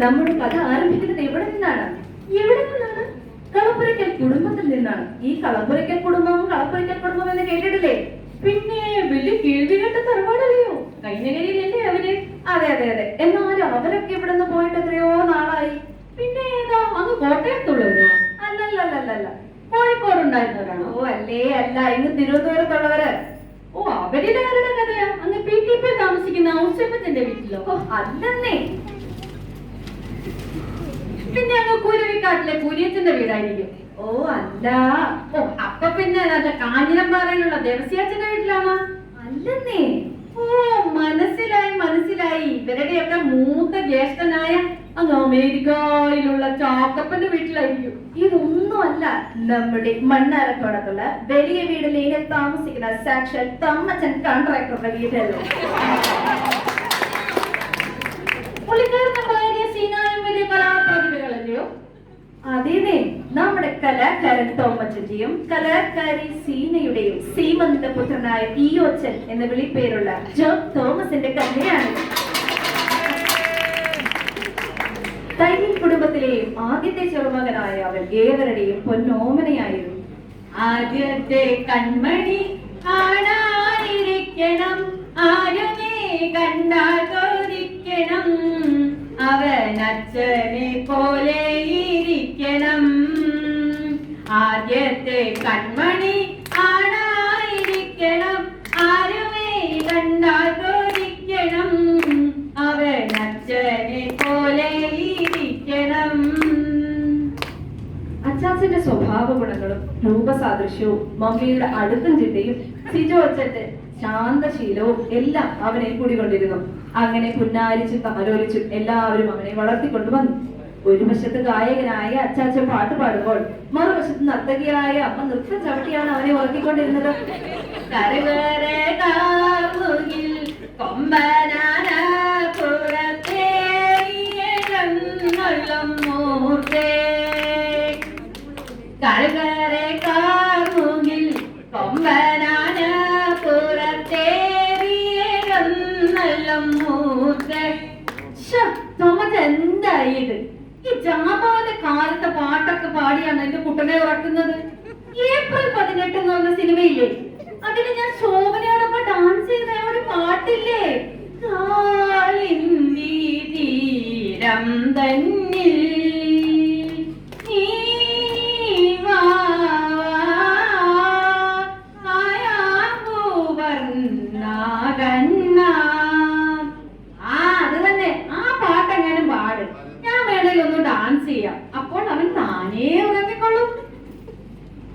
നമ്മുടെ കഥ ആരംഭിക്കുന്നത് എവിടെ നിന്നാണ്? എവിടെ നിന്നാണ്? കളപ്പുരയ്ക്കൽ കുടുംബത്തിൽ നിന്നാണ്. ഈ കളപ്പുരയ്ക്കൽ കുടുംബം എന്ന് കേട്ടിട്ടില്ലേ? പിന്നെ വലിയ കേൾവി കേട്ട തറവാടല്ലയോ? കൈനകരിയിലല്ലേ അവര്? അതെ അതെ അതെ. എന്നാലും അവരൊക്കെ ഇവിടെ നിന്ന് പോയിട്ട് എത്രയോ നാളായി. പിന്നെ ഏതാ? അങ്ങ് കോട്ടയത്തുള്ളവരോ? അല്ലല്ലല്ലല്ല, കോഴിക്കോട് ഉണ്ടായിരുന്നവരാണോ? ഓ അല്ലേ അല്ല, ഇങ്ങ് തിരുവനന്തപുരത്തുള്ളവര്. ഓ, അവരിലാരുടെ കഥയാ? അങ്ങ് PTP താമസിക്കുന്ന ഔസേപ്പച്ചന്റെ വീട്ടിലോ? ഓ അല്ലെന്നേ, പിന്നെ അങ്ങ് കുരുവിക്കാട്ടിലെ കുര്യച്ചന്റെ വീടായിരിക്കും. ഓ അല്ല. ഓ അപ്പൊ പിന്നെ കാഞ്ഞിരമ്പാറയിലുള്ള ദേവസ്യാച്ചന്റെ വീട്ടിലാണോ? അല്ലെന്നേ. ഓ മനസ്സിലായി. ഇവരുടെയൊക്കെ മൂത്ത ജ്യേഷ്ഠനായ അങ്ങ് അമേരിക്കയിലുള്ള ചാക്കപ്പന്റെ വീട്ടിലായിരിക്കും. ഇതൊന്നും അല്ല, നമ്മുടെ മണ്ണാരക്കോടത്തുള്ള വലിയ വീടിൽ താമസിക്കുന്ന സാക്ഷാൽ തമ്മച്ചൻ കോൺട്രാക്ടറുടെ വീടല്ലേ. പുള്ളിക്കാരന്റെ ഭാര്യ സീനായും വലിയ കലാപ്രതിഭകളല്ലയോ? അതേനെ, നമ്മുടെ കലാകാരൻ തോമച്ചന്റെയും കലാകാരി സീനയുടെയും സീമന്ത പുത്രനായ ഇയോച്ചൻ എന്ന വിളിപ്പേരുള്ള ജോ തോമസിന്റെ കഥയാണ്. തയ്യൽ കുടുംബത്തിലെയും ആദ്യത്തെ ചെറുമകനായ അവൻ ഏവരുടെയും പൊന്നോമനയായിരുന്നു. ആദ്യത്തെ കൺമണി ആണായിരിക്കണം, ആരുമേ കണ്ടാൽ ചോദിക്കണം, അവൻ അച്ഛനെ പോലെ ഇരിക്കണം. ആദ്യത്തെ കൺമണി ആണായിരിക്കണം, ആരുമേ കണ്ടാൽ ചോദിക്കണം, അവൻ അച്ഛനെ പോലെ ഇരിക്കണം. അച്ചാച്ചന്റെ സ്വഭാവ ഗുണങ്ങളും രൂപസാദൃശ്യവും മമ്മിയുടെ അടുക്കും ചിട്ടയും സിജോ അച്ഛന്റെ ശാന്തശീലവും എല്ലാം അവനെ കൂടിക്കൊണ്ടിരുന്നു. അങ്ങനെ പുന്നാരിച്ചും തമലോലിച്ചും എല്ലാവരും അവനെ വളർത്തിക്കൊണ്ടുവന്നു. ഒരു വശത്ത് ഗായകനായ അച്ചാച്ചൻ പാട്ട് പാടുമ്പോൾ മറുവശത്ത് നർത്തകിയായ അമ്മ നൃത്തം ചവിട്ടിയാണ് അവനെ ഉറക്കിക്കൊണ്ടിരുന്നത്. എന്തായത്? ഈ ജാബാന്റെ കാലത്തെ പാട്ടൊക്കെ പാടിയാണ് എന്റെ കുട്ടനെ ഉറക്കുന്നത്. ഏപ്രിൽ 18 എന്ന് പറഞ്ഞ സിനിമയില്ലേ, അതിന് ഞാൻ ശോഭനയോടൊപ്പം ഡാൻസ് ചെയ്ത ഒരു പാട്ടില്ലേ, തീരം തന്നിൽ അപ്പോൾ അവൻ താനേ ഉറങ്ങിക്കൊള്ളും.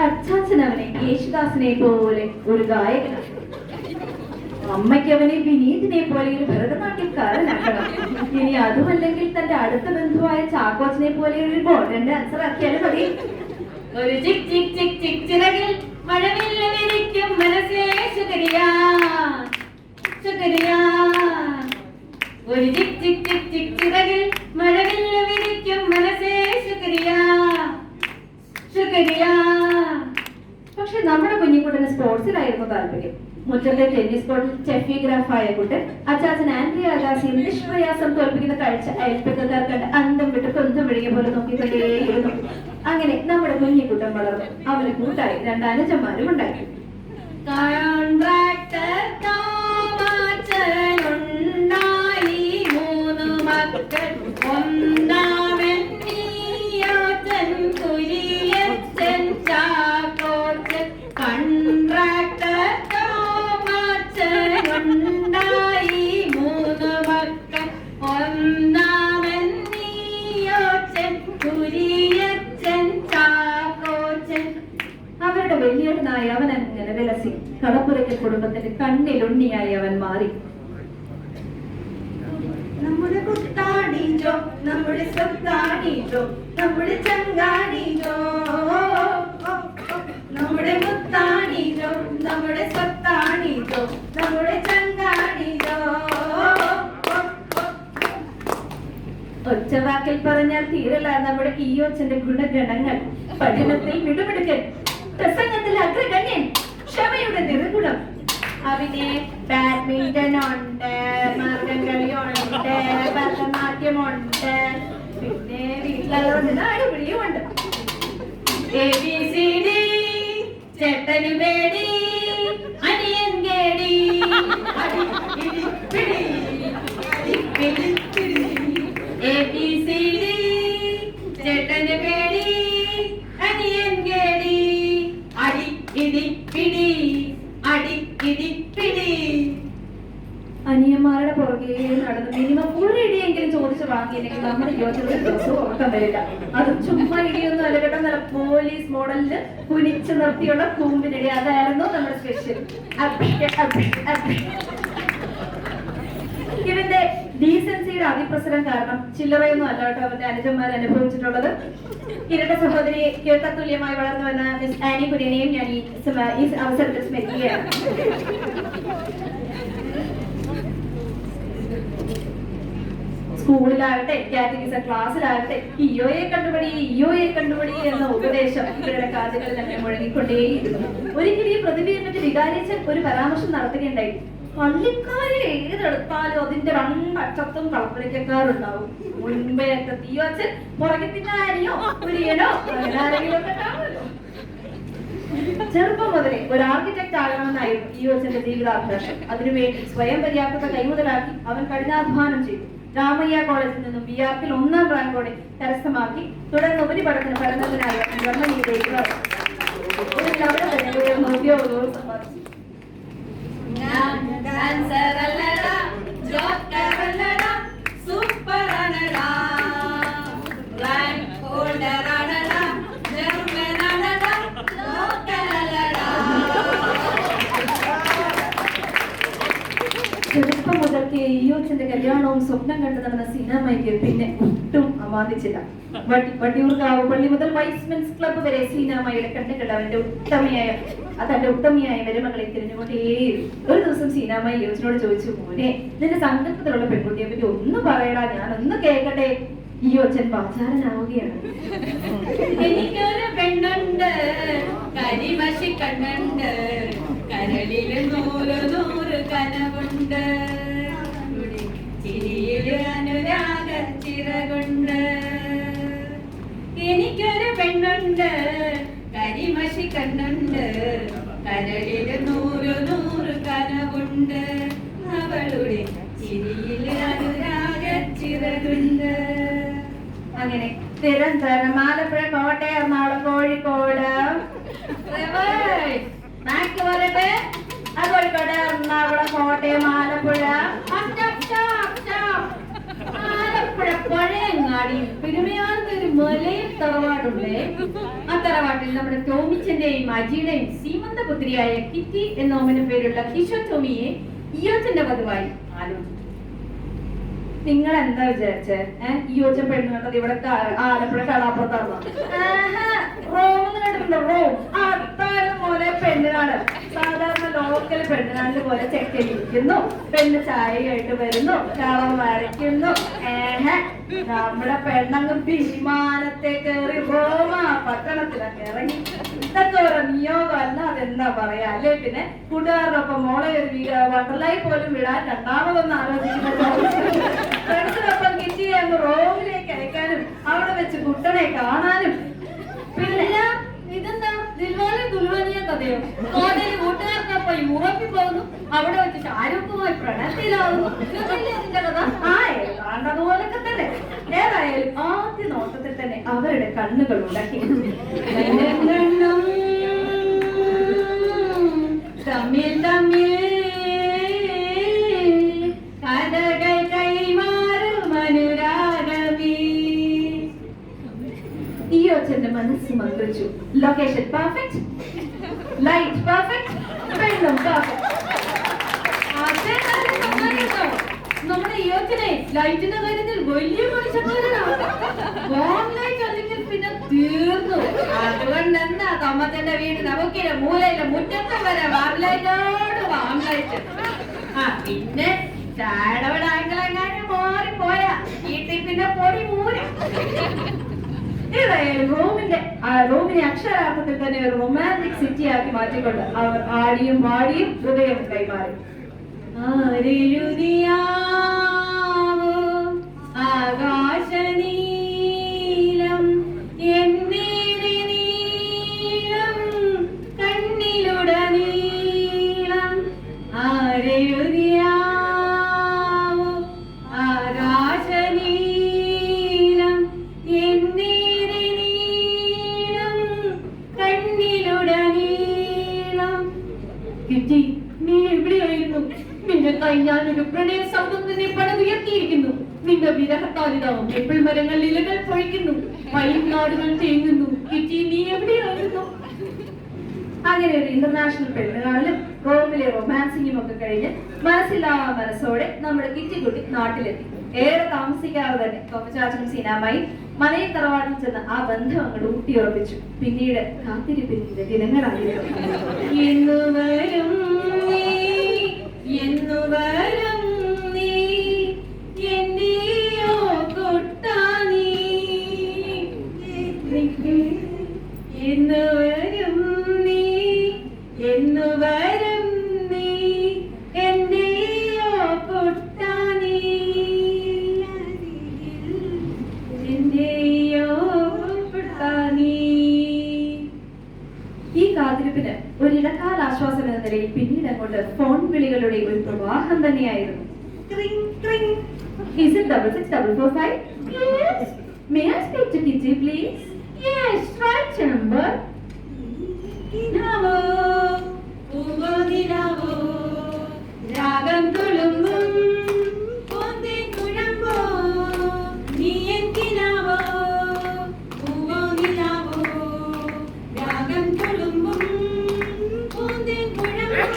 അച്ചാച്ചൻ അവനെ യേശുദാസിനെ പോലെ ഒരു ഗായകനാണ്. അമ്മയ്ക്ക് അവനെ വിനീതിനെ പോലെ ഒരു ഭരതനാട്യക്കാരനാക്കണം. ഇനി അതുമല്ലെങ്കിൽ തന്റെ അടുത്ത ബന്ധുവായ ചാക്കോച്ചനെ പോലെ ഒരു മോഡേൺ ഡാൻസർ ആക്കിയാലും മതി. ഒരു ചിക് ചിക് ചിക് ചിക് ചിറകിൽ മഴവില്ല വിരിക്കും മനസ്സേ ശുക്രിയാ ശുക്രിയാ. ഒരു ചിക് ചിക് ചിക് ചിക് ചിറകിൽ മഴവില്ല വിരിക്കും മനസ്സേ ശുക്രിയാ ശുക്രിയാ. പക്ഷെ നമ്മുടെ കുഞ്ഞിക്കുട്ടന് സ്പോർട്സിലായിരുന്നു താല്പര്യം. മുറ്റത്തെ ടെന്നീസ് കോർട്ടിൽ ചെഫിഗ്രാഫായ കുട്ടൻ അച്ചാച്ചൻ ആൻഡ്രിയ അഗാസിയും നിഷ്പ്രയാസം തോൽപ്പിക്കുന്ന കാഴ്ച അയൽപ്പക്കക്കാർ കണ്ട് അന്തം വിട്ട് കൊന്തം വിഴുകിയ പോലെ നോക്കിക്കൊണ്ടേയിരുന്നു. അങ്ങനെ നമ്മുടെ കുഞ്ഞിക്കുട്ടൻ വളർന്നു. അവന് കൂട്ടായി 2 അനുജന്മാരും ഉണ്ടായി. അവരുടെ വലിയേട്ടനായി അവൻ അങ്ങനെ വിലസി. കളപ്പുരയ്ക്കൽ കുടുംബത്തിന്റെ കണ്ണിലുണ്ണിയായി അവൻ മാറി. നമ്മുടെ കുത്താണിജോ, നമ്മുടെ സ്വത്താണിജോ, നമ്മുടെ ചങ്കാണിജോ, നമ്മുടെ മുത്താണിജോ, നമ്മുടെ സ്വത്താണിജോ, നമ്മുടെ ചങ്കാണിജോ. ഒറ്റവാക്കിൽ പറഞ്ഞാൽ തീരല്ല നമ്മുടെ ഈയോച്ചന്റെ ഗുണഗണങ്ങൾ. പഠനത്തിൽ മിടുമിടുക്കൻ, പ്രസംഗത്തിൽ അഗ്രഗണ്യൻ, ക്ഷമയുടെ നിറകുടം. അവന് ബാഡ്മിന്റൺ ഉണ്ട്, മാർഗംകളിയുണ്ട്, ഭരതനാട്യമുണ്ട്, ABCD ചേട്ടന് വേടി അനിയൻ കേടി ABCD ചേട്ടന് വേടി അനിയൻ കേടി അടി ഇടി പിടി അടി ഇടി പിടി. അനിയന്മാരുടെ പുറകെ നടന്ന് മിനിമം ഒരു ഇടിയെങ്കിലും ചോദിച്ച് വാങ്ങിയില്ലെങ്കിൽ നമ്മുടെ യുവജനത്തിൽ ദിവസവും ഉറക്കം വരില്ല. അത് ചുമ്മാ ഇടിയൊന്നും അല്ല കേട്ടോ, നല്ല പോലീസ് മോഡലില് കുനിച്ചു നിർത്തിയുള്ള കൂമ്പിനിടി. അതായിരുന്നു നമ്മുടെ സ്പെഷ്യൽ. ഇവന്റെ ഡീസൻസിയുടെ അതിപ്രസരം കാരണം ചില്ലറയൊന്നും അല്ല കേട്ടോ അവന്റെ അനുജന്മാർ അനുഭവിച്ചിട്ടുള്ളത്. ഇരട്ട സഹോദരി തത്തുല്യമായി വളർന്നു വന്ന മിസ് ആനി കുര്യനെയും ഞാൻ ഈ അവസരത്തിൽ സ്മരിക്കുകയാണ്. സ്കൂളിലാകട്ടെ കാറ്റഗിസം ക്ലാസ്സിലാകട്ടെ ഇയോയെ കണ്ടുപടി എന്ന ഉപദേശം ഇവരുടെ കാതുകളിൽ തന്നെ മുഴങ്ങിക്കൊണ്ടേയിരുന്നു. ഒരിക്കലും ഈ പ്രതിഭയെ പറ്റി വികാരിച്ച് ഒരു പരാമർശം നടത്തുകയുണ്ടായി. പള്ളിക്കാരെ ഏതെടുത്താലും അതിന്റെ രണ്ടറ്റത്തും കളപ്പുരയ്ക്കാറുണ്ടാവും. മുൻപേ തീയോ അച്ഛൻ പുറകെ പിന്നെ ആരെയോ കുര്യനോ അങ്ങനെ ആരെങ്കിലും ഒക്കെ കാണുമല്ലോ. ചെറുപ്പം മുതലേ ഒരു ആർക്കിടെക്ട് ആകണമെന്നായിരുന്നു ഈ അച്ഛന്റെ ജീവിതാഭിലാഷം. അതിനുവേണ്ടി സ്വയം പര്യാപ്തത കൈമുതലാക്കി അവൻ കഠിനാധ്വാനം ചെയ്തു. രാമയ്യ കോളേജിൽ നിന്നും ബിആർക്കിൽ 1ാം റാങ്കോടെ കരസ്ഥമാക്കി തുടർന്ന് ഉപരിപഠനത്തിന് പഠനത്തിനായി ജർമ്മനിയിലേക്ക് ഉദ്യോഗവും സമ്പാദിച്ചു. ചെറുപ്പം മുതൽക്ക് ഈയോച്ചന്റെ കല്യാണവും സ്വപ്നം കണ്ടു നടന്ന സീനാമയ്ക്ക് പിന്നെ ഒട്ടും അമാന്തിച്ചില്ല. വട്ടിയൂർക്കാവ് പള്ളി മുതൽ വൈസ്മെൻസ് ക്ലബ്ബ് വരെ സീനാമയുടെ കണ്ണുകൾ തന്റെ ഉത്തമയായ മരുമകളെ തിരിഞ്ഞുകൊണ്ടേയിരുന്നു. ഒരു ദിവസം സീനാമ ഈയോച്ചനോട് ചോദിച്ചു, മോനെ നിന്റെ സങ്കല്പത്തിലുള്ള പെൺകുട്ടിയെ പറ്റി ഒന്ന് പറയടാ, ഞാൻ ഒന്ന് കേൾക്കട്ടെ. ഈയോച്ചൻ പാചാരനാവുകയാണ്. എനിക്കൊരു പെണ്ണുണ്ട്, കരിമഷി കണ്ണുണ്ട്, കരളില് 100 കനവുണ്ട്, ചിരിയില് അനുരാഗ ചിറകുണ്ട്. എനിക്കൊരു പെണ്ണുണ്ട്, കരിമഷി കണ്ണുണ്ട്, കരളില് 100 കനവുണ്ട്, അവളുടെ ചിരിയില് അനുരാഗ ചിറകുണ്ട്. അങ്ങനെ തിരുവനന്തപുരം, ആലപ്പുഴ, കോട്ടയം, എറണാകുളം, കോഴിക്കോട്, കോഴിക്കോട്, എറണാകുളം, കോട്ടയം, ആലപ്പുഴ, ആലപ്പുഴ പഴയങ്ങാടി പെരുമയാർന്ന ഒരു മലയിൽ തറവാടുണ്ട്. ആ തറവാട്ടിൽ നമ്മുടെ ടോമിച്ചന്റെയും അജിയുടെയും സീമന്തപുത്രിയായ കിറ്റി എന്ന ഓമന പേരുള്ള കിഷോർ ടോമിയെ ഈയോച്ചന്റെ പതിവായി ആലോചിച്ചു. നിങ്ങൾ എന്താ വിചാരിച്ചേ? ഈയോച്ചൻ പെണ്ണ് കണ്ടത് ഇവിടെ ആലപ്പുഴ കടാപ്പുറത്താണ്. റോമെന്ന് കണ്ടിട്ടുണ്ടോ? റോം അത്താഴം പോലെ പെണ്ണിനാണ്. സാധാരണ ലോക്കൽ പെണ്ണിനാളിന് പോലെ ചെക്കലിരിക്കുന്നു, പെണ്ണ് ചായയായിട്ട് വരുന്നു, കളർ വരയ്ക്കുന്നു. നമ്മുടെ പെണ്ണങ്ങ് വിമാനത്തെ കയറി റോമ പട്ടണത്തിലൊക്കെ ഇറങ്ങി. ഇതൊക്കെ ഒരു നിയോഗം അല്ല, അതെന്താ പറയാ അല്ലേ? പിന്നെ കൂട്ടുകാരോടൊപ്പം മോളെ ഒരു വണ്ടർലായി പോലും വിടാൻ രണ്ടാമതൊന്ന് ആലോചിക്കുന്ന ഫ്രണ്ട്സിനൊപ്പം കിറ്റി അങ്ങ് റോമിലേക്ക് അയക്കാനും അവിടെ വെച്ച് കുട്ടനെ കാണാനും. പിന്നെ ഇതെന്താ ദിൽവാലെ ദുൽഹനിയ കഥയോ? കോടതി കൂട്ടുകാർക്കൊപ്പം യൂറോപ്പിൽ പോകുന്നു, അവിടെ വെച്ച് ഷാരൂഖുമായി പ്രണയത്തിലാവുന്നു. ഇതിന്റെ കഥ ഏതാണ്ടതുപോലൊക്കെ തന്നെ. ഏതായാലും ആദ്യ നോട്ടത്തിൽ തന്നെ അവരുടെ കണ്ണുകൾ ഉണ്ടാക്കി. തമ്മിൽ തമ്മിൽ കഥകൾ കൈമാറും അനുരാഗമേ. ഈയോച്ചന്റെ മനസ്സ് മന്ത്രിച്ചു. ലൊക്കേഷൻ പെർഫെക്റ്റ്, ലൈറ്റ് പെർഫെക്റ്റ്, പെണ്ണും പെർഫെക്റ്റ്. നമ്മുടെ ഈയോച്ചനെ ലൈറ്റിന്റെ കാര്യത്തിൽ വലിയ മനുഷ്യന്മാരാണ്. ലൈറ്റ് അല്ലെങ്കിൽ പിന്നെ തീർന്നു. അതുകൊണ്ട് എന്താ തമ്മത്തിന്റെ വീട് നമുക്കില്ല മൂലയില്ല മുറ്റത്ത് വരെ വാംലൈറ്റോട് വാംലൈറ്റ്. പിന്നെ ചാടവടാങ്കളെങ്ങാനും മാറിപ്പോയാ വീട്ടിൽ പിന്നെ പൊടി മൂല. ഏതായാലും റോമിനെ അക്ഷരാർത്ഥത്തിൽ തന്നെ ഒരു റൊമാൻറ്റിക് സിറ്റി ആക്കി മാറ്റിക്കൊണ്ട് അവർ ആടിയും പാടിയും ഹൃദയം കൈമാറി. ആകാശനീലം എന്നീ ഞാനൊരു പ്രണയ സൗധം തന്നെ പണിതുയർത്തിയിരിക്കുന്നു. നിന്റെ വിരഹത്താലിതാവും എപ്പിൾ മരങ്ങൾ ഇലകൾ പൊഴിക്കുന്നു, വയൽനാടുകൾ തേങ്ങുന്നു. കിറ്റി, നീ എവിടെയായിരുന്നു? അങ്ങനെ ഒരു ഇന്റർനാഷണൽ പെണ്ണുകാണലും റോമിലെ റൊമാൻസിങ്ങും ഒക്കെ കഴിഞ്ഞ് മനസ്സില്ലാ മനസ്സോടെ നമ്മുടെ കിറ്റിക്കുട്ടി നാട്ടിലെത്തി. ഏറെ താമസിക്കാതെ തന്നെ തോമച്ചാച്ചനും സീനാമായി മനയിൽ തറവാട്ടിൽ ചെന്ന് ആ ബന്ധം അങ്ങോട്ട് ഊട്ടിയുറപ്പിച്ചു. പിന്നീട് കാത്തിരിപ്പിന്റെ ദിനങ്ങളായിരുന്നു. എന്നുവരും നീ, എന്നുവരും നീ, എന്റെയോ കൊട്ടാനീ. എന്നുവരും നീ, എന്നുവരും നീ, എന്റെയോ കൊട്ടാനീ. എന്റെയോ കൊട്ടാനീ. ഈ കാത്തിരിപ്പിന് ഒരു ഇടക്കാല ആശ്വാസം എന്ന നിലയിൽ പിന്നീട് അങ്ങോട്ട് ഫോൺ വിളികളുടെ ഒരു പ്രവാഹം തന്നെയായിരുന്നു. Is it 66445? Yes. May I speak to Kitty, please? Yes, right number. നിലാവോ, പൂവോ നിലാവോ, രാഗം തുളുമ്പും പൂന്തേൻ കുഴമ്പോ, നീ എൻ കിനാവോ, പൂവോ നിലാവോ, രാഗം തുളുമ്പും പൂന്തേൻ കുഴമ്പോ.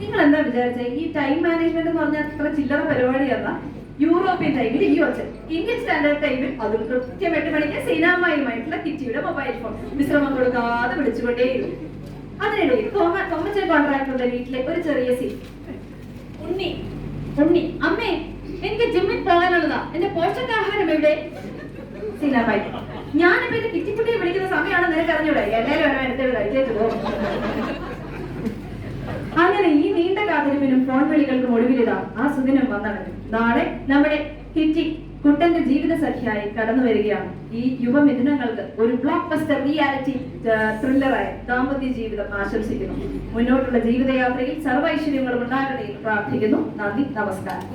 നിങ്ങൾ എന്താ വിചാരിച്ചേ ഈ ടൈം മാനേജ്മെന്റ് എന്ന് പറഞ്ഞാൽ അത്ര ചില്ലറ പരിപാടിയല്ല. യൂറോപ്യൻ ടൈമിൽ ഈ ഒച്ച, ഇന്ത്യൻ സ്റ്റാൻഡേർഡ് ടൈമിൽ അതും കൃത്യം 8 മണിക്ക് സീനാമായുമായിട്ടുള്ള കിറ്റിയുടെ മൊബൈൽ ഫോൺ വിശ്രമം കൊടുക്കാതെ വിളിച്ചുകൊണ്ടേയിരുന്നു. അതിനിടയിൽ തോമച്ചൻ കോൺട്രാക്ടറുടെ വീട്ടിലെ ഒരു ചെറിയ സീൻ. ഉണ്ണി, ഉണ്ണി, അമ്മേ എനിക്ക് ജിമ്മിൽ പോകാനുള്ളതാ, എന്റെ പോഷകാഹാരം എവിടെ? സീനാമായി, ഞാനിപ്പോ എന്റെ കിറ്റിക്കുട്ടിയെ വിളിക്കുന്ന സമയമാണ് നിനക്ക് അറിഞ്ഞൂടെ? എല്ലാവരും എടുത്ത് കഴിച്ചേച്ചു പോകും. അങ്ങനെ ഈ നീണ്ട കാത്തിരിപ്പിനും ഫോൺ വിളികൾക്കും ഒടുവിലിതാ ആ സുദിനം വന്നടഞ്ഞു. നാളെ നമ്മുടെ കിറ്റി കുട്ടന്റെ ജീവിത സഖിയായി കടന്നു വരികയാണ്. ഈ യുവമിഥുനങ്ങൾക്ക് ഒരു ബ്ലോക്ക് ബസ്റ്റർ റിയാലിറ്റി ത്രില്ലറായ ദാമ്പത്യ ജീവിതം ആശംസിക്കുന്നു. മുന്നോട്ടുള്ള ജീവിതയാത്രയിൽ സർവ്വ ഐശ്വര്യങ്ങളും ഉണ്ടാകട്ടെ എന്ന് പ്രാർത്ഥിക്കുന്നു. നന്ദി, നമസ്കാരം.